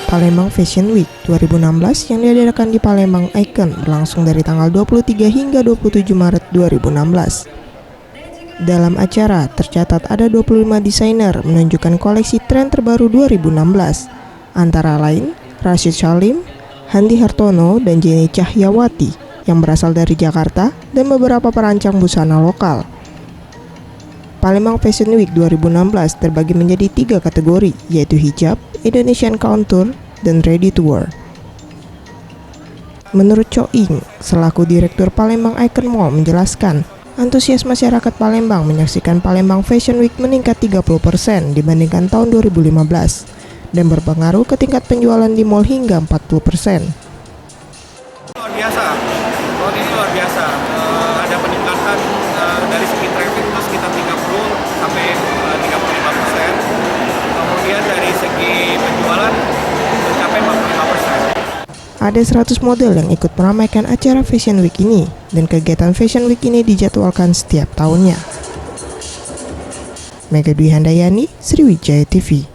Palembang Fashion Week 2016 yang diadakan di Palembang Icon berlangsung dari tanggal 23 hingga 27 Maret 2016. Dalam acara, tercatat ada 25 desainer menunjukkan koleksi tren terbaru 2016, antara lain Rashid Salim, Handi Hartono, dan Jenny Cahyawati yang berasal dari Jakarta dan beberapa perancang busana lokal. Palembang Fashion Week 2016 terbagi menjadi 3 kategori, yaitu hijab, Indonesian Contour, dan Ready to Wear. Menurut Cho Ing, selaku Direktur Palembang Icon Mall menjelaskan, antusias masyarakat Palembang menyaksikan Palembang Fashion Week meningkat 30% dibandingkan tahun 2015 dan berpengaruh ke tingkat penjualan di mall hingga 40%. Luar biasa, tahun ini luar biasa. Ada peningkatan dari segi traffic itu sekitar 30 sampai 35%. Kemudian dari segi penjualan mencapai 45%. Ada 100 model yang ikut meramaikan acara Fashion Week ini, dan kegiatan Fashion Week ini dijadwalkan setiap tahunnya. Mega Dwi Handayani, Sriwijaya TV.